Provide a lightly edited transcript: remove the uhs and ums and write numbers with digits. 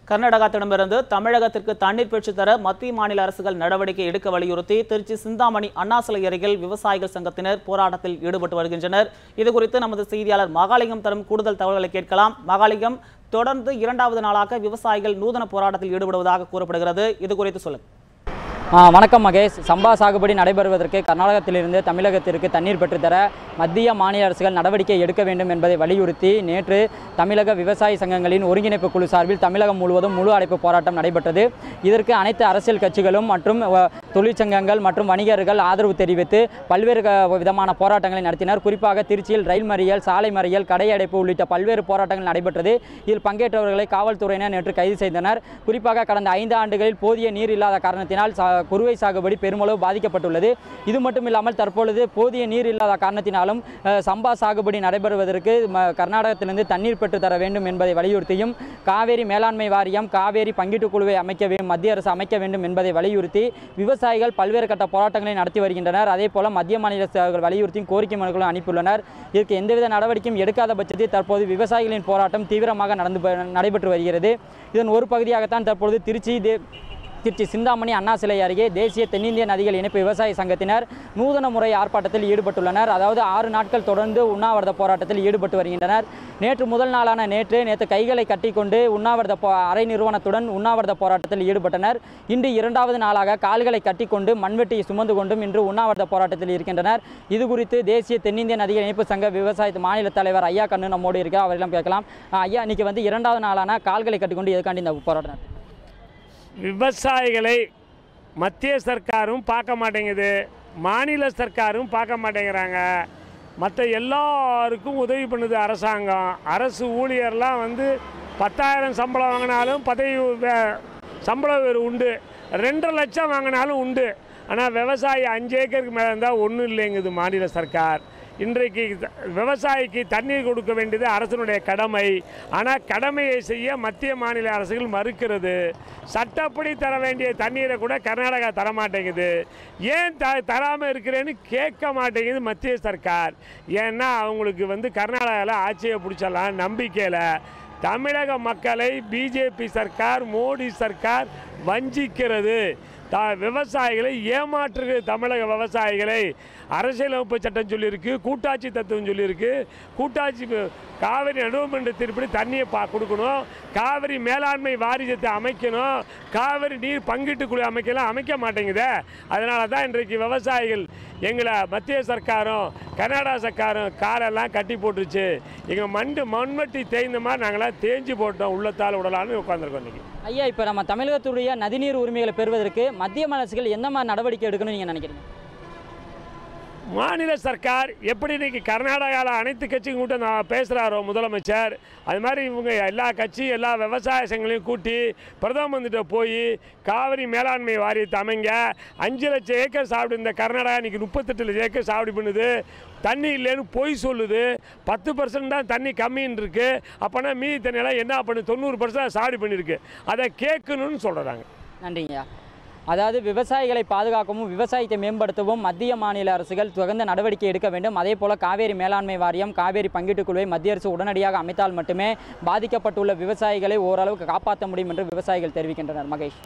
கர்நாடகத்திடமிருந்து தமிழகத்திற்கு தண்ணீர் பெற்றுத் தர மத்திய மாநில அரசுகள் நடவடிக்கை எடுக்க வலியுறுத்தி திருச்சி சிந்தாமணி அண்ணா சிலை அருகில் விவசாயிகள் சங்கத்தினர் போராட்டத்தில் ஈடுபட்டு வருகின்றனர். இதுகுறித்து நமது செய்தியாளர் மகாலிங்கம் தரும் கூடுதல் தகவல்களை கேட்கலாம். மகாலிங்கம், தொடர்ந்து இரண்டாவது நாளாக விவசாயிகள் நூதன போராட்டத்தில் ஈடுபடுவதாக கூறப்படுகிறது. இது குறித்து சொல்லுங்கள். வணக்கம் மகேஷ். சம்பா சாகுபடி நடைபெறுவதற்கு கர்நாடகத்திலிருந்து தமிழகத்திற்கு தண்ணீர் பெற்றுத்தர மத்திய மாநில அரசுகள் நடவடிக்கை எடுக்க வேண்டும் என்பதை வலியுறுத்தி நேற்று தமிழக விவசாய சங்கங்களின் ஒருங்கிணைப்பு குழு சார்பில் தமிழகம் முழுவதும் முழு அடைப்பு போராட்டம் நடைபெற்றது. இதற்கு அனைத்து அரசியல் கட்சிகளும் மற்றும் தொழிற்சங்கங்கள் மற்றும் வணிகர்கள் ஆதரவு தெரிவித்து பல்வேறு விதமான போராட்டங்களை நடத்தினர். குறிப்பாக திருச்சியில் ரயில் மறியல், சாலை மறியல், கடை அடைப்பு உள்ளிட்ட பல்வேறு போராட்டங்கள் நடைபெற்றது. இதில் பங்கேற்றவர்களை காவல்துறையினர் நேற்று கைது செய்தனர். குறிப்பாக கடந்த 5 ஆண்டுகளில் போதிய நீர் இல்லாத காரணத்தினால் குறுவை சாகுபடி பெருமளவு பாதிக்கப்பட்டுள்ளது. இது மட்டும் இல்லாமல் தற்பொழுது போதிய நீர் இல்லாத காரணத்தினாலும் சம்பா சாகுபடி நடைபெறுவதற்கு கர்நாடகத்திலிருந்து தண்ணீர் பெற்று தர வேண்டும் என்பதை வலியுறுத்தியும் காவேரி மேலாண்மை வாரியம், காவேரி பங்கீட்டு குழுவை மத்திய அரசு அமைக்க வேண்டும் என்பதை வலியுறுத்தி விவசாயிகள் பல்வேறு கட்ட போராட்டங்களை நடத்தி வருகின்றனர். அதே போல மத்திய மாநில அரசுகள் வலியுறுத்தியும் கோரிக்கை மனுக்களும் அனுப்பியுள்ளனர். இதற்கு எந்தவித நடவடிக்கையும் எடுக்காத பட்சத்தில் தற்போது விவசாயிகளின் போராட்டம் தீவிரமாக நடைபெற்று வருகிறது. இதன் ஒரு பகுதியாகத்தான் தற்பொழுது திருச்சி சிந்தாமணி அண்ணா சிலை அருகே தேசிய தென்னிந்திய நதிகள் இணைப்பு விவசாய சங்கத்தினர் நூதன முறை ஆர்ப்பாட்டத்தில் ஈடுபட்டுள்ளனர். அதாவது 6 நாட்கள் தொடர்ந்து உண்ணாவிரத போராட்டத்தில் ஈடுபட்டு வருகின்றனர். நேற்று முதல் நாளான நேற்று கைகளை கட்டிக்கொண்டு அரை நிறுவனத்துடன் உண்ணாவிரத போராட்டத்தில் ஈடுபட்டனர். இன்று 2வது நாளாக கால்களை கட்டிக்கொண்டு மண்வெட்டியை சுமந்து கொண்டும் இன்று உண்ணாவிரத போராட்டத்தில் இருக்கின்றனர். இது குறித்து தேசிய தென்னிந்திய நதிகள் இணைப்பு சங்க விவசாய மாநில தலைவர் ஐயா கண்ணு நம்மோடு இருக்க, அவரெல்லாம் கேட்கலாம். ஐயா, இன்னைக்கு 2வது நாளான கால்களை கட்டிக்கொண்டு எதுக்காண்டி இந்த போராட்டம்? விவசாயிகளை மத்திய சர்க்காரும் பார்க்க மாட்டேங்குது, மாநில சர்க்காரும் பார்க்க மாட்டேங்கிறாங்க. மற்ற எல்லாருக்கும் உதவி பண்ணுது அரசாங்கம். அரசு ஊழியர்லாம் 10,000 சம்பளம் வாங்கினாலும் பதவி சம்பளம் வேறு உண்டு, 2.5 லட்சம் வாங்கினாலும் உண்டு. ஆனால் விவசாயி 5 ஏக்கருக்கு மேலே இருந்தால் ஒன்றும் இல்லைங்குது மாநில சர்க்கார். இன்றைக்கு விவசாயிக்கு தண்ணீர் கொடுக்க வேண்டியது அரசனுடைய கடமை. ஆனால் கடமையை செய்ய மத்திய மாநில அரசுகள் மறுக்கிறது. சட்டப்படி தர வேண்டிய தண்ணீரை கூட கர்நாடகா தரமாட்டேங்குது. ஏன் தராமல் இருக்கிறேன்னு கேட்க மாட்டேங்குது மத்திய சர்க்கார். ஏன்னா அவங்களுக்கு கர்நாடகாவில் ஆட்சியை பிடிச்சலாம் நம்பிக்கையில் தமிழக மக்களை பிஜேபி சர்க்கார், மோடி சர்க்கார் வஞ்சிக்கிறது. விவசாயிகளை ஏமாற்றுகிறது. தமிழக விவசாயிகளை அரசியலமைப்பு சட்டம் சொல்லியிருக்கு, கூட்டாட்சி தத்துவம் சொல்லியிருக்கு. கூட்டாட்சி காவிரி நடுவமன்ற தீர்ப்படி தண்ணியை கொடுக்கணும், காவிரி மேலாண்மை வாரியத்தை அமைக்கணும், காவிரி நீர் பங்கீட்டு குழு அமைக்க மாட்டேங்குது. அதனால தான் இன்றைக்கு விவசாயிகள் எங்களை மத்திய சர்க்காரும் கர்நாடகா சர்க்காரும் காலெல்லாம் கட்டி போட்டுருச்சு. எங்கள் மண்வெட்டி தேய்ந்த மாதிரி நாங்களாம் தேஞ்சு போட்டோம், உள்ளத்தால் உடலான்னு உட்காந்துருக்கோம். இன்றைக்கி ஐயா, இப்போ நம்ம தமிழகத்துடைய நதிநீர் உரிமைகளை பெறுவதற்கு மத்திய அரசுகள் எந்த மாதிரி நடவடிக்கை எடுக்கணும்னு நீங்கள் நினைக்கிறீங்க? மாநில சர்க்கார் எப்படி இன்றைக்கி கர்நாடகாவில் அனைத்து கட்சியும் கூட்ட நான் பேசுகிறாரோ முதலமைச்சர், அது மாதிரி இவங்க எல்லா கட்சி எல்லா விவசாய சங்கங்களையும் கூட்டி பிரதம மந்திரிட்ட போய் காவிரி மேலாண்மை வாரியத்தை அமைங்க, 5 லட்சம் ஏக்கர் சாப்பிடு இந்த கர்நாடகா இன்றைக்கி 38 லட்சம் ஏக்கர் சாப்பிடு பண்ணுது, தண்ணி இல்லைன்னு பொய் சொல்லுது, 10% தான் தண்ணி கம்மின்னு இருக்குது. அப்போனா மீதி தண்ணியெல்லாம் என்ன பண்ணு 90% சாப்பிடு பண்ணியிருக்கு. அதை கேட்கணும்னு சொல்கிறாங்க. நன்றிங்கய்யா. அதாவது விவசாயிகளை பாதுகாக்கவும் விவசாயத்தை மேம்படுத்தவும் மத்திய மாநில அரசுகள் தகுந்த நடவடிக்கை எடுக்க வேண்டும். அதே போல காவேரி மேலாண்மை வாரியம், காவேரி பங்கீட்டுக் குழுவை மத்திய அரசு உடனடியாக அமைத்தால் மட்டுமே பாதிக்கப்பட்டுள்ள விவசாயிகளை ஓரளவுக்கு காப்பாற்ற முடியும் என்று விவசாயிகள் தெரிவிக்கின்றனர். மகேஷ்.